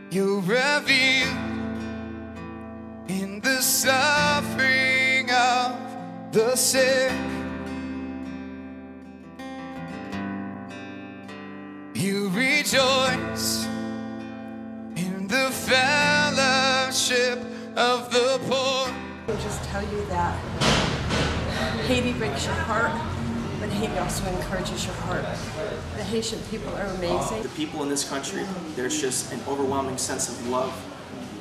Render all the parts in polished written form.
You're revealed in the suffering of the sick. You rejoice in the fellowship of the poor. I'll just tell you that Haiti breaks your heart, but Haiti also encourages your heart. The Haitian people are amazing. The people in this country, there's just an overwhelming sense of love,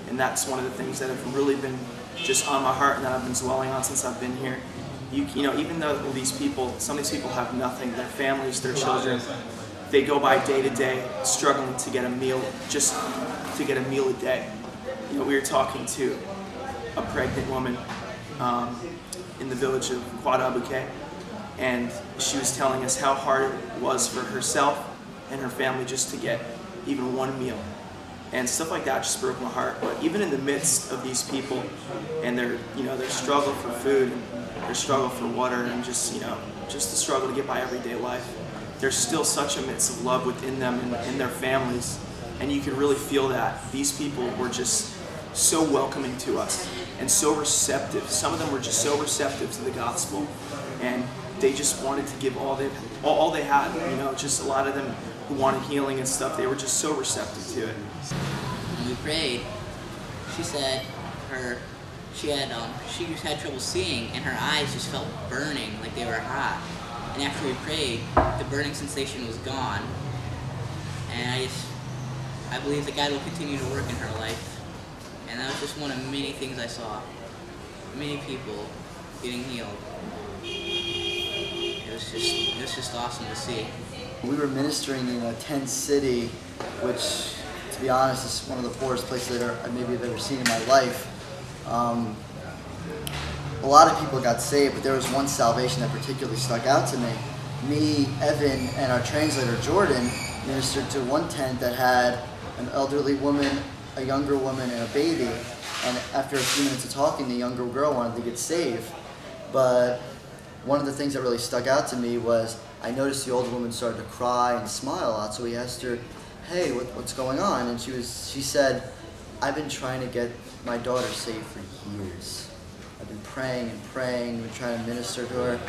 and that's one of the things that have really been just on my heart and that I've been dwelling on since I've been here. You know, even though these people, some of these people have nothing, their families, their children, they go by day to day struggling to get a meal, just to get a meal a day. You know, we were talking to a pregnant woman in the village of Quadabuque, and she was telling us how hard it was for herself and her family just to get even one meal. And stuff like that just broke my heart. But even in the midst of these people and their struggle for food and their struggle for water and just the struggle to get by everyday life, there's still such a midst of love within them and in their families. And you can really feel that. These people were just so welcoming to us and so receptive. Some of them were just so receptive to the gospel, and they just wanted to give all they had. You know, just a lot of them who wanted healing and stuff, they were just so receptive to it. When we prayed, she said she had trouble seeing, and her eyes just felt burning, like they were hot. And after we prayed, the burning sensation was gone. And I believe that God will continue to work in her life. And that was just one of many things I saw. Many people getting healed. It was just awesome to see. We were ministering in a tent city, which, to be honest, is one of the poorest places that I maybe have ever seen in my life. A lot of people got saved, but there was one salvation that particularly stuck out to me. Me, Evan, and our translator, Jordan, ministered to one tent that had an elderly woman, a younger woman, and a baby. And after a few minutes of talking, the younger girl wanted to get saved. But one of the things that really stuck out to me was I noticed the older woman started to cry and smile a lot, so we asked her, hey, what's going on? And she said, I've been trying to get my daughter saved for years. I've been praying and praying, been trying to minister to her,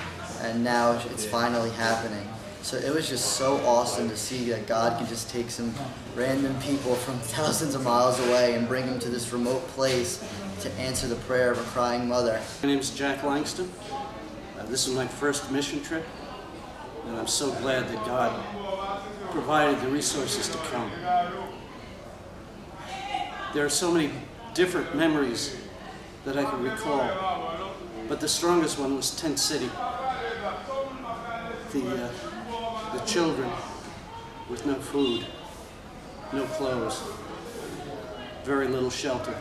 and now it's finally happening. So it was just so awesome to see that God can just take some random people from thousands of miles away and bring them to this remote place to answer the prayer of a crying mother. My name is Jack Langston. This is my first mission trip, and I'm so glad that God provided the resources to come. There are so many different memories that I can recall, but the strongest one was Tent City. The children with no food, no clothes, very little shelter.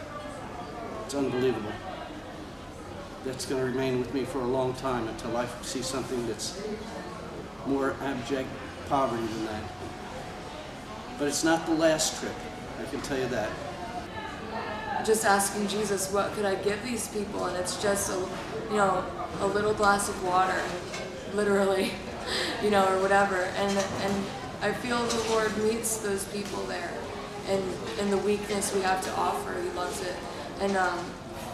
It's unbelievable. That's going to remain with me for a long time until I see something that's more abject poverty than that. But it's not the last trip, I can tell you that. Just asking Jesus, what could I give these people? And it's just a little glass of water, literally, or whatever. And I feel the Lord meets those people there, and the weakness we have to offer, He loves it. And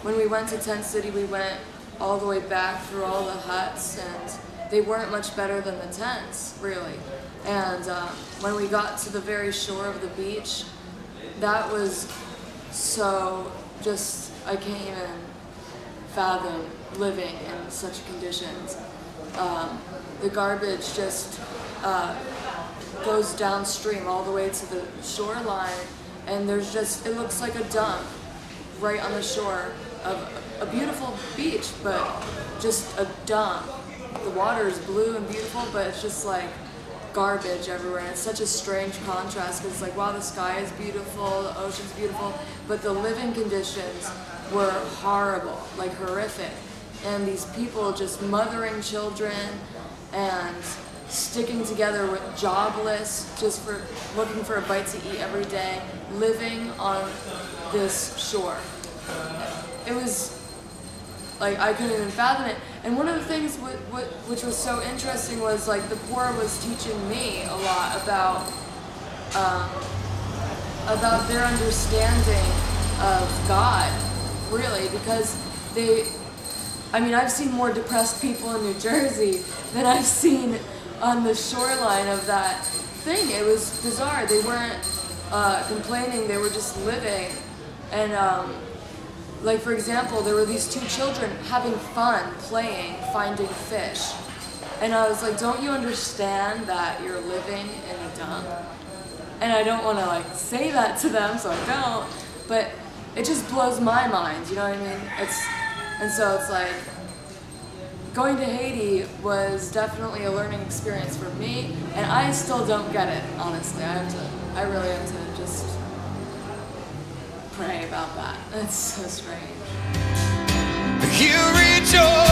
when we went to Tent City, we went all the way back through all the huts, and they weren't much better than the tents, really. And when we got to the very shore of the beach, that was so I can't even fathom living in such conditions. The garbage just goes downstream all the way to the shoreline, and it looks like a dump right on the shore of a beautiful beach, but just a dump. The water is blue and beautiful, but it's just like garbage everywhere, and it's such a strange contrast because it's like, wow, the sky is beautiful, the ocean's beautiful, but the living conditions were horrible, like horrific. And these people just mothering children and sticking together with jobless, just for looking for a bite to eat every day, living on this shore. It was like, I couldn't even fathom it. And one of the things which was so interesting was, like, the poor was teaching me a lot about about their understanding of God, really, because I've seen more depressed people in New Jersey than I've seen on the shoreline of that thing. It was bizarre. They weren't complaining, they were just living. And like, for example, there were these two children having fun, playing, finding fish. And I was like, don't you understand that you're living in a dump? And I don't want to like say that to them, so I don't, but it just blows my mind, you know what I mean? And so it's like, going to Haiti was definitely a learning experience for me, and I still don't get it, honestly. I really have to just pray about that. It's so strange. You rejoice